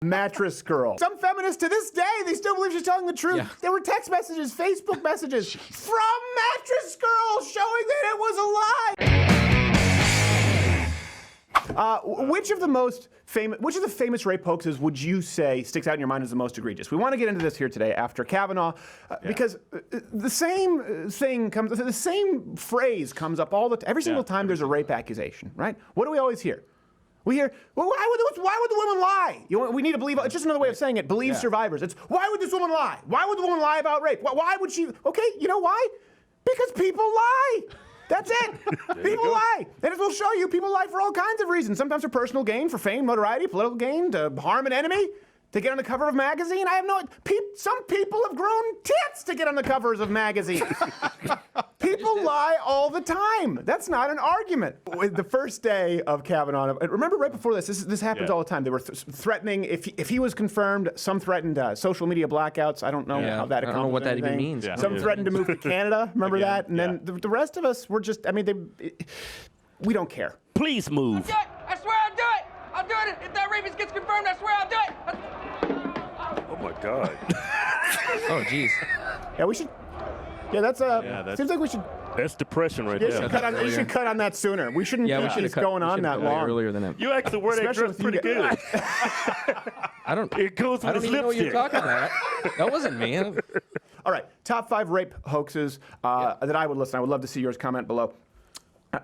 Mattress girl. Some feminists to this day, they still believe she's telling the truth. Yeah. There were text messages, Facebook messages from Mattress Girl showing that it was a lie. Which of the famous rape hoaxes would you say sticks out in your mind as the most egregious? We want to get into this here today after Kavanaugh, because the same phrase comes up every single time there's a rape accusation, right? What do we always hear? We hear, well, why would the woman lie? We need to believe, it's just another way of saying it, believe survivors. It's, why would this woman lie? Why would the woman lie about rape? Why would she? Okay, you know why? Because people lie. That's it. People lie. And as we'll show you, people lie for all kinds of reasons. Sometimes for personal gain, for fame, notoriety, political gain, to harm an enemy, to get on the cover of a magazine. I have some people have grown tits to get on the covers of magazines. People lie all the time. That's not an argument. The first day of Kavanaugh, remember right before this happens all the time. They were threatening, if he was confirmed, some threatened social media blackouts. I don't know how that accomplished. I don't know what that even means. Yeah. Some threatened to move to Canada. Remember that? And then the rest of us were just, we don't care. Please move. I swear I'll do it. I'll do it. If that rapist gets confirmed, I swear I'll do it. Oh my God. Oh jeez. Yeah, we should. Yeah, that's seems like we should. That's depression right there. You should cut on that sooner. We shouldn't keep this going on that long. Earlier than that. You actually wear that dress pretty good. I don't. It goes with his even know what you're lipstick. talking about. That wasn't me. All right, top 5 rape hoaxes that I would listen. I would love to see yours. Comment below.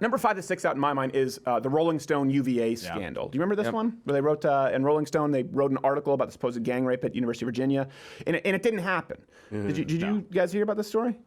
Number 5 that sticks out in my mind is the Rolling Stone UVA scandal. Do you remember this one? Where they wrote, in Rolling Stone, they wrote an article about the supposed gang rape at University of Virginia, and it didn't happen. Did you guys hear about this story?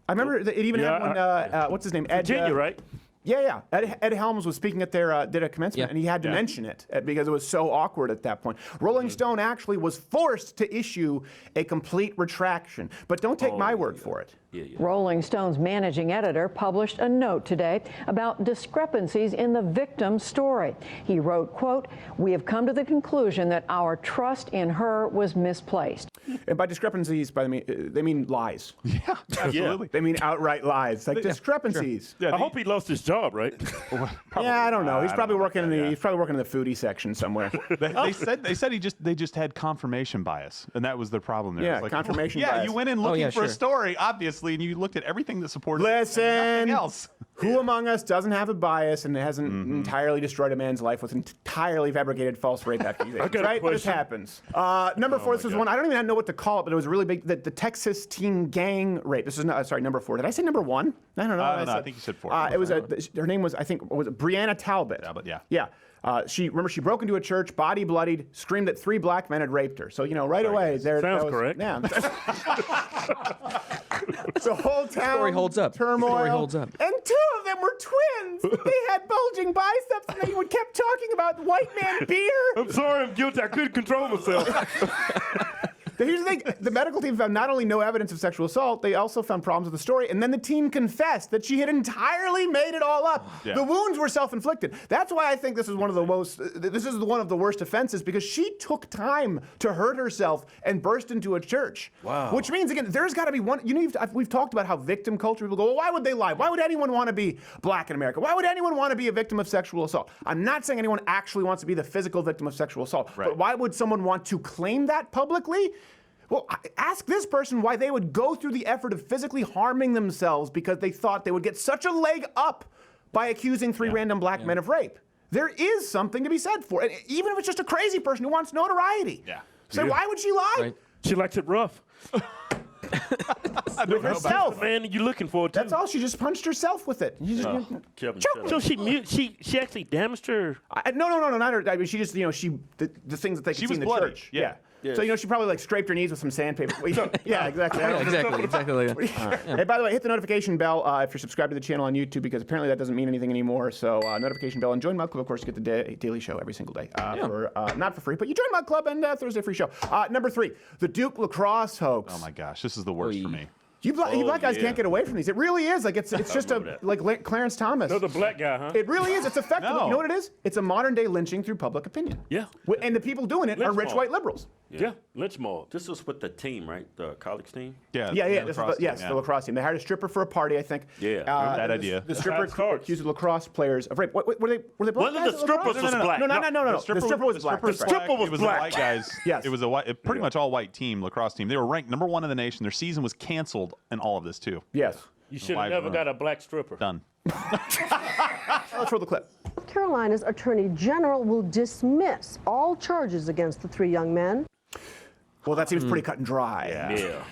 I remember it even had one, what's his name? Virginia, right? Yeah. Ed Helms was speaking at their did a commencement, and he had to mention it because it was so awkward at that point. Rolling Stone actually was forced to issue a complete retraction, but don't take my word for it. Rolling Stone's managing editor published a note today about discrepancies in the victim's story. He wrote, quote, "We have come to the conclusion that our trust in her was misplaced." And by discrepancies, they mean lies. Yeah, absolutely. They mean outright lies, like discrepancies. Sure. Yeah, I hope he lost his job, right? I don't know. He's probably working in the foodie section somewhere. They said they just had confirmation bias, and that was their problem there. Yeah, like, confirmation bias. Yeah, you went in looking for a story, obviously, and you looked at everything that supported Listen, it and nothing else. Who among us doesn't have a bias and hasn't entirely destroyed a man's life with entirely fabricated false rape accusations? Right? This happens. Number 4, this was one, I don't even know what to call it, but it was really big, the Texas teen gang rape. This is, number 4. Did I say number 1? I don't know. No, I think you said 4. It was her name was, I think, was it Breonna Talbot? Talbot, yeah. Yeah. She broke into a church, body bloodied, screamed that 3 black men had raped her. So, right away. Sounds correct. Yeah. The whole town Story holds up. Turmoil. Story holds up. And 2 of them were twins. They had bulging biceps, and they kept talking about white man beer. I'm sorry, I'm guilty. I couldn't control myself. Here's the thing. The medical team found not only no evidence of sexual assault, they also found problems with the story. And then the teen confessed that she had entirely made it all up. Yeah. The wounds were self-inflicted. That's why I think this is one of the worst offenses, because she took time to hurt herself and burst into a church. Wow. Which means, again, there's got to be one. We've talked about how victim culture, people go, well, why would they lie? Why would anyone want to be black in America? Why would anyone want to be a victim of sexual assault? I'm not saying anyone actually wants to be the physical victim of sexual assault. Right. But why would someone want to claim that publicly? Well, ask this person why they would go through the effort of physically harming themselves because they thought they would get such a leg up by accusing 3 random black men of rape. There is something to be said for it, even if it's just a crazy person who wants notoriety. Yeah. So why would she lie? Right. She likes it rough. With herself. The man you're looking for, too. That's all. She just punched herself with it. So she actually damaged her. No, not her. I mean, she just, the things that they could see in the church. Yeah. So, she probably scraped her knees with some sandpaper. Yeah, exactly. Exactly like that. Hey, by the way, hit the notification bell if you're subscribed to the channel on YouTube, because apparently that doesn't mean anything anymore. So notification bell, and join Mug Club, of course, to get the daily show every single day. Not for free, but you join Mug Club and Thursday free show. Number 3, the Duke lacrosse hoax. Oh my gosh, this is the worst for me. You black guys can't get away from these. It really is like it's just like Clarence Thomas. Another black guy, huh? It really is. It's effective. No. You know what it is? It's a modern day lynching through public opinion. Yeah. And the people doing it are Lynch rich mob. white liberals. Yeah. Lynch mob. This was with the team, right? The college team? Yeah. Yeah. the This lacrosse is yes, team, the lacrosse team. They hired a stripper for a party, I think. Yeah. Bad idea. The stripper That's hard. accused the lacrosse players of rape. Were they black One of guys the at strippers lacrosse? was black. No. The stripper was black. stripper That's right. stripper was it was black. the white guys. Yes. It was pretty much all white team, lacrosse team. They were ranked number 1 in the nation. Their season was canceled in all of this too. Yes. You should have Live never run. got a black stripper. Done. Let's roll the clip. Carolina's Attorney General will dismiss all charges against the 3 young men. Well, that seems pretty cut and dry. Yeah.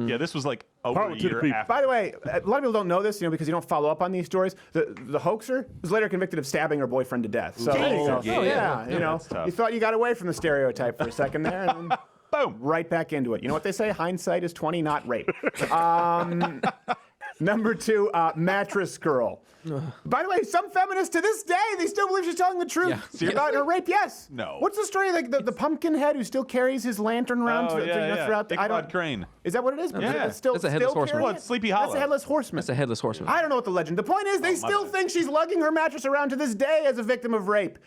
Yeah, this was like over Power a to the year people. after. By the way, a lot of people don't know this, because you don't follow up on these stories. The hoaxer was later convicted of stabbing her boyfriend to death. So there you go. yeah. That's tough. You thought you got away from the stereotype for a second there, and then Boom. right back into it. You know what they say? Hindsight is 20, not rape. Number 2, mattress girl. By the way, some feminists to this day, they still believe she's telling the truth about her rape. Yes. No. What's the story? Like the pumpkin head who still carries his lantern around throughout the. Ichabod Crane. Is that what it is? Yeah. It's still, That's a headless still horseman. carrying Well, it's it? Sleepy That's Hollow. a headless horseman. That's a headless horseman. I don't know what the legend. The point is, they still bad. think she's lugging her mattress around to this day as a victim of rape.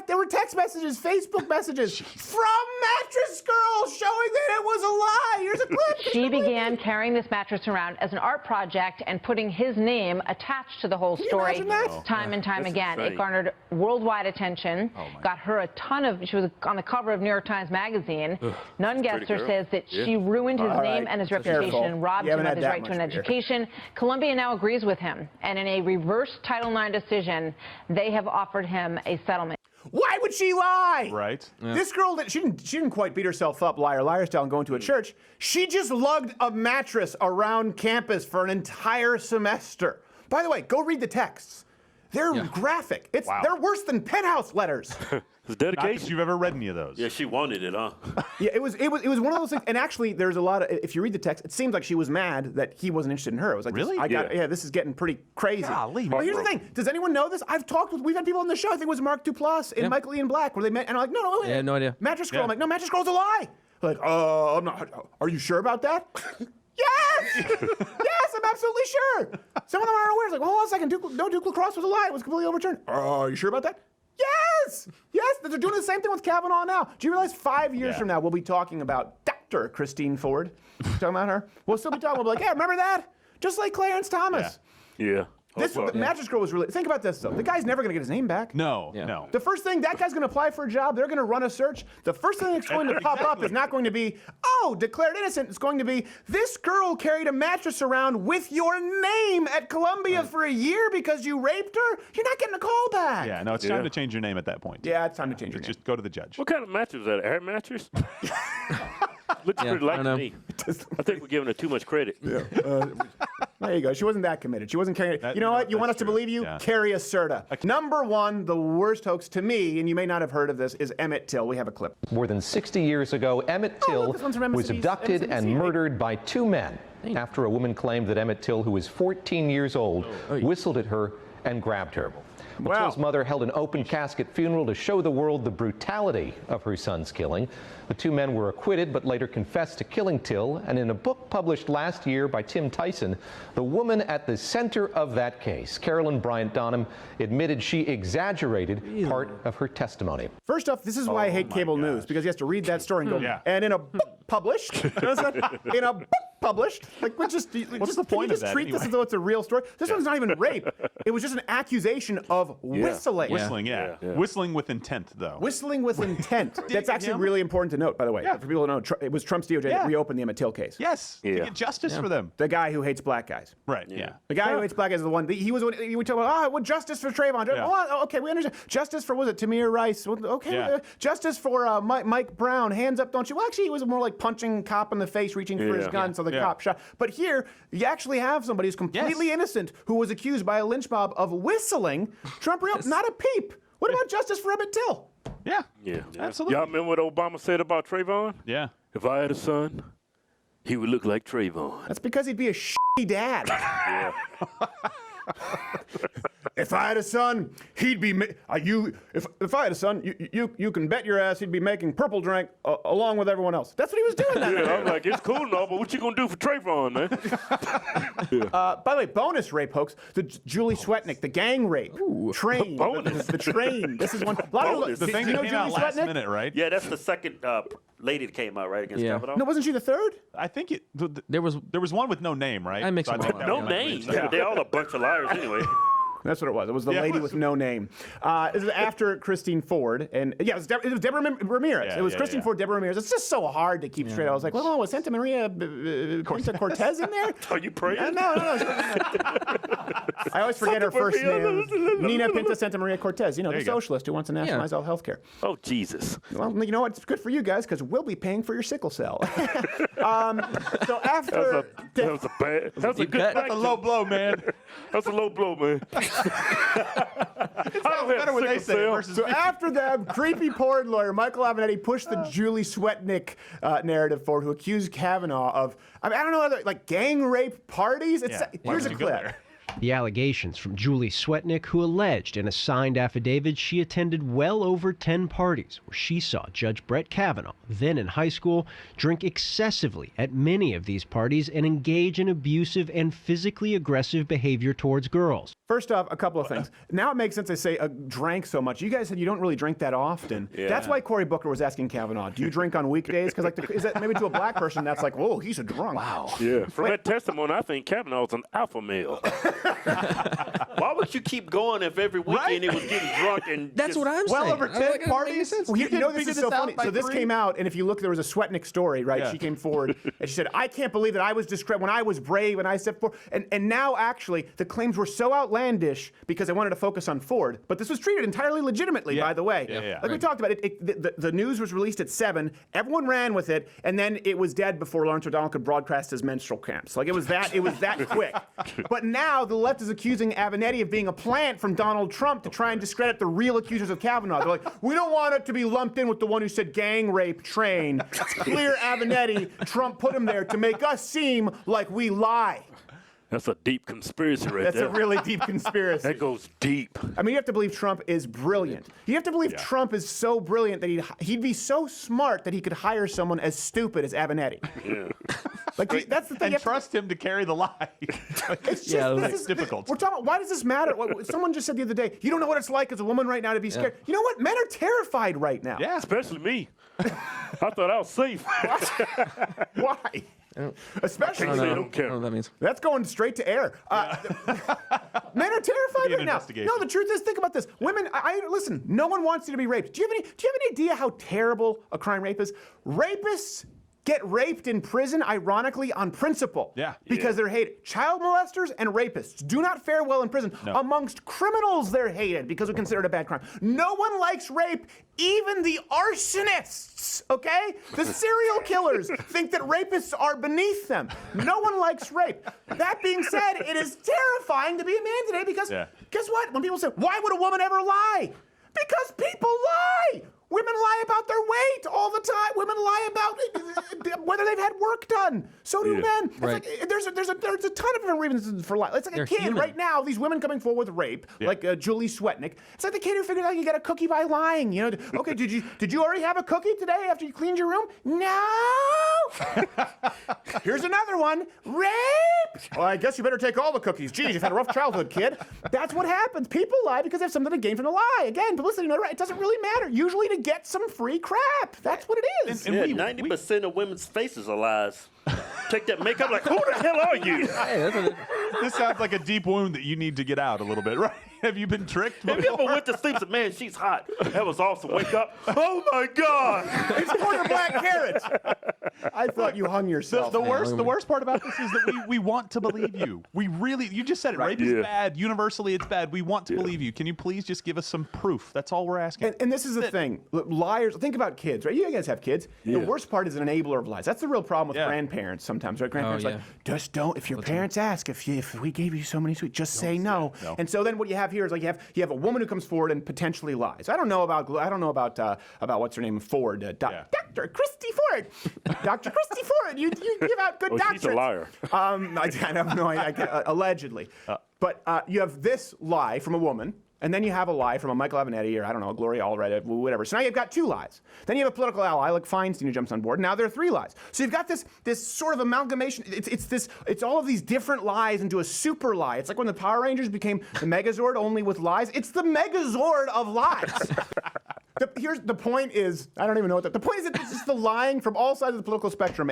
There were text messages, Facebook messages from Mattress Girl showing that it was a lie. Here's a clip. She began carrying this mattress around as an art project and putting his name attached to the whole you story imagine that? time and time That's again. insane. It garnered worldwide attention, got her a ton of, she was on the cover of New York Times Magazine. None Gesser girl. says that she ruined his name and his reputation Careful. and robbed You him haven't of his had right that to an much beer. education. Columbia now agrees with him, and in a reverse Title IX decision, they have offered him a settlement. Why would she lie? Right. This girl, she didn't quite beat herself up, liar style, and go into a church. She just lugged a mattress around campus for an entire semester. By the way, go read the texts. They're graphic. They're worse than penthouse letters. It's Not that dedication. you've ever read any of those. Yeah, she wanted it, huh? Yeah, it was one of those things. And actually, there's a lot of. If you read the text, it seems like she was mad that he wasn't interested in her. It was like, Really? This is getting pretty crazy. Golly, But here's the thing. Does anyone know this? We've had people on the show. I think it was Mark Duplass and Michael Ian Black, where they met, and I'm like, no, Yeah, no idea. Mattress Girl. Yeah. I'm like, no, Mattress Girl's a lie. They're like, I'm not. Are you sure about that? Yes! Yes, I'm absolutely sure. Some of them aren't aware. It's like, well, hold on a second. Duke Lacrosse was a lie. It was completely overturned. Are you sure about that? Yes! Yes, they're doing the same thing with Kavanaugh now. Do you realize 5 years from now, we'll be talking about Dr. Christine Ford? Talking about her? We'll still be talking. We'll be like, yeah, remember that? Just like Clarence Thomas. Yeah. The Mattress Girl was really. Think about this, though. The guy's never going to get his name back. No. The first thing, that guy's going to apply for a job. They're going to run a search. The first thing that's going to pop up is not going to be, declared innocent. It's going to be, this girl carried a mattress around with your name at Columbia for a year because you raped her. You're not getting a call back. Yeah, no, it's time to change your name at that point. Yeah, it's time to change your name. Just go to the judge. What kind of mattress is that? Air mattress? Looks pretty like I to know. me. I think we're giving her too much credit. There you go. She wasn't that committed. She wasn't carrying. You know what? You want us to believe you? Yeah. Carry a Serta. Number 1, the worst hoax to me, and you may not have heard of this, is Emmett Till. We have a clip. More than 60 years ago, Emmett Till look, this one's from was MSNBC. abducted and MSNBC. murdered by 2 men after a woman claimed that Emmett Till, who was 14 years old, whistled at her and grabbed her. Well, Wow. Till's mother held an open casket funeral to show the world the brutality of her son's killing. The 2 men were acquitted but later confessed to killing Till, and in a book published last year by Tim Tyson, the woman at the center of that case, Carolyn Bryant Donham, admitted she exaggerated part of her testimony. First off, this is why I hate cable news, because he has to read that story and go, Yeah. and in a book published, in a book published, like, what's the point you of just that treat this anyway? as though it's a real story? This one's not even rape. It was just an accusation of whistling. Whistling, yeah. Whistling with intent, though. Whistling with intent. That's actually really important to note, by the way. For people who don't know, it was Trump's DOJ that reopened the Emmett Till case. Yes. To get justice for them. The guy who hates black guys. Right, yeah. The guy who hates black guys is the one. We talk about, well, justice for Trayvon. Yeah. Oh, okay, we understand. Justice for, was it Tamir Rice? Okay. Yeah. Justice for Mike Brown. Hands up, don't you? Well, actually, he was more like punching cop in the face, reaching for his gun, so the cop shot. But here, you actually have somebody who's completely innocent who was accused by a lynch mob of whistling. Trump reopened, not a peep. What about justice for Emmett Till? Yeah. Yeah. Absolutely. Y'all remember what Obama said about Trayvon? Yeah. If I had a son, he would look like Trayvon. That's because he'd be a shitty dad. If I had a son, he'd be if I had a son, you can bet your ass he'd be making purple drink along with everyone else. That's what he was doing. Yeah, I'm like, it's cool and all, but what you gonna do for Trayvon, man? By the way, bonus rape hoax: the Julie Swetnick, the gang rape, train, the train. This is one. A lot of The thing that came out last minute, right? Yeah, that's the second lady that came out, right, against Kavanaugh? No, wasn't she the third? I think There was one with no name, right? I mixed them all up. No name. Yeah, they're all a bunch of liars anyway. That's what it was. It was the lady with no name. This is after Christine Ford, and it was Deborah Ramirez. It was Christine Ford, Deborah Ramirez. It's just so hard to keep straight. I was like, well, was Santa Maria Pinta Cortez in there? Are you praying? No. I always forget her first name. Nina Pinta Santa Maria Cortez. You know, the socialist who wants to nationalize all health care. Oh, Jesus. Well, you know what? It's good for you guys because we'll be paying for your sickle cell. So after That was a bad. That was a good. That's a low blow, man. That's a low blow, man. It's better when they say it versus So after them, creepy porn lawyer Michael Avenatti pushed the Julie Swetnick narrative forward, who accused Kavanaugh of, I don't know, like gang rape parties. Here's a clip. The allegations from Julie Swetnick, who alleged in a signed affidavit she attended well over 10 parties where she saw Judge Brett Kavanaugh, then in high school, drink excessively at many of these parties and engage in abusive and physically aggressive behavior towards girls. First off, a couple of things. Now it makes sense I say drank so much. You guys said you don't really drink that often. Yeah. That's why Cory Booker was asking Kavanaugh, do you drink on weekdays? Because is that maybe to a black person that's like, whoa, he's a drunk. Wow. Yeah. From that testimony, I think Kavanaugh's an alpha male. Why would you keep going if every weekend it was getting drunk and That's what I'm well saying. over 10 parties? Well, you know, this figure is so this out funny. by So this 3? came out, and if you look, there was a Swetnick story, right? Yeah. She came forward, and she said, I can't believe that I was when I was brave and I stepped forward. And now, actually, the claims were so outlandish because I wanted to focus on Ford. But this was treated entirely legitimately, by the way. Like we talked about, the news was released at 7. Everyone ran with it, and then it was dead before Lawrence O'Donnell could broadcast his menstrual cramps. Like, it was that quick. But now the left is accusing Avenatti of being a plant from Donald Trump to try and discredit the real accusers of Kavanaugh. They're like, we don't want it to be lumped in with the one who said gang rape train. It's clear Avenatti, Trump put him there to make us seem like we lie. That's a deep conspiracy right That's there. a really deep conspiracy. That goes deep. I mean, you have to believe Trump is brilliant. You have to believe Trump is so brilliant that he'd be so smart that he could hire someone as stupid as Avenatti. Yeah. Like, that's the thing. And trust him to carry the lie. It's just, it's difficult. We're talking about, why does this matter? Someone just said the other day, you don't know what it's like as a woman right now to be scared. You know what? Men are terrified right now. Yeah. Especially me. I thought I was safe. Why? Especially, I don't I care. don't know what that means. that's going straight to air. Men are terrified right now. No, the truth is, think about this. Women, listen. No one wants you to be raped. Do you have any idea how terrible a crime rape is? Rapists get raped in prison, ironically, on principle. Yeah. Because they're hated. Child molesters and rapists do not fare well in prison. No. Amongst criminals, they're hated because we consider it a bad crime. No one likes rape, even the arsonists, okay? The serial killers think that rapists are beneath them. No one likes rape. That being said, it is terrifying to be a man today because guess what? When people say, why would a woman ever lie? Because people lie. Women lie about their weight all the time. Women lie about whether they've had work done. So do men. It's like, there's a ton of different reasons for lie. It's like They're a kid human. right now. These women coming forward with rape, like Julie Swetnick. It's like the kid who figured out you get a cookie by lying. You know, okay, did you already have a cookie today after you cleaned your room? No. Here's another one. Rape. Well, I guess you better take all the cookies. Geez, you've had a rough childhood, kid. That's what happens. People lie because they have something to gain from the lie. Again, publicity, it doesn't really matter. Usually to get some free crap. That's what it is. And 90% of women's faces are lies. Take that makeup like, who the hell are you? This sounds like a deep wound that you need to get out a little bit, right? Have you been tricked Have you ever went to sleep and said, man, she's hot. That was awesome. Wake up. Oh, my God. It's quarter black carrots. I thought you hung yourself. The worst part about this is that we want to believe you. We really, you just said it. Rape is bad. Universally, it's bad. We want to believe you. Can you please just give us some proof? That's all we're asking. And this is the thing. Liars, think about kids, right? You guys have kids. The worst part is an enabler of lies. That's the real problem with grandparents sometimes, right? Grandparents like, just don't, if your parents ask, if we gave you so many sweets, just say no. And so then what you have here is like you have a woman who comes forward and potentially lies. I don't know about what's her name, Ford, Dr. Christy Ford. Dr. Christy Ford, you give out good doctorates. She's a liar. I have no idea, allegedly. But you have this lie from a woman, and then you have a lie from a Michael Avenatti or, I don't know, Gloria Allred, whatever. So now you've got 2 lies. Then you have a political ally like Feinstein who jumps on board. Now there are 3 lies. So you've got this sort of amalgamation. It's all of these different lies into a super lie. It's like when the Power Rangers became the Megazord only with lies. It's the Megazord of lies. The point is, I don't even know what the point is that it's just the lying from all sides of the political spectrum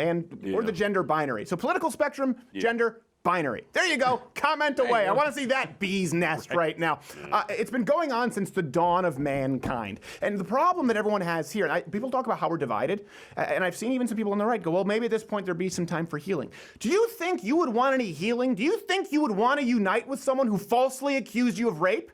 or the gender binary. So political spectrum, gender, binary. There you go. Comment away. I want to see that bee's nest right now. It's been going on since the dawn of mankind. And the problem that everyone has here, and people talk about how we're divided, and I've seen even some people on the right go, well, maybe at this point there'd be some time for healing. Do you think you would want any healing? Do you think you would want to unite with someone who falsely accused you of rape?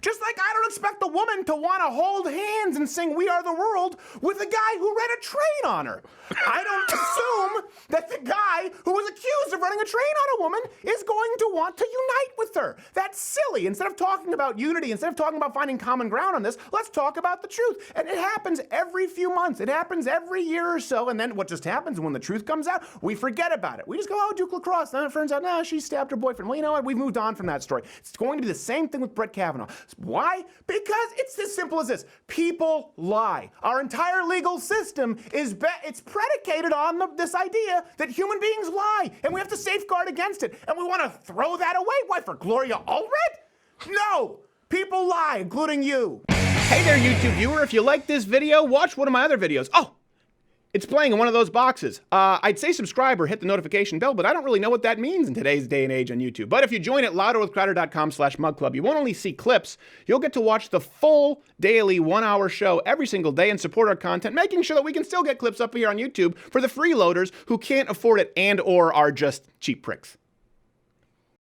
Just like I don't expect a woman to want to hold hands and sing We Are the World with a guy who ran a train on her. I don't assume that the guy who was accused of running a train on a woman is going to want to unite with her. That's silly. Instead of talking about unity, instead of talking about finding common ground on this, let's talk about the truth. And it happens every few months. It happens every year or so. And then what just happens when the truth comes out, we forget about it. We just go, oh, Duke LaCrosse. Then it turns out, no, she stabbed her boyfriend. Well, you know what? We've moved on from that story. It's going to be the same thing with Brett Kavanaugh. Why? Because it's as simple as this. People lie. Our entire legal system is it's predicated on this idea that human beings lie, and we have to safeguard against it. And we want to throw that away. Why, for Gloria Allred? No. People lie, including you. Hey there, YouTube viewer. If you like this video, watch one of my other videos. Oh, it's playing in one of those boxes. I'd say subscribe or hit the notification bell, but I don't really know what that means in today's day and age on YouTube. But if you join at louderwithcrowder.com/mugclub, you won't only see clips, you'll get to watch the full daily 1-hour show every single day and support our content, making sure that we can still get clips up here on YouTube for the freeloaders who can't afford it and or are just cheap pricks.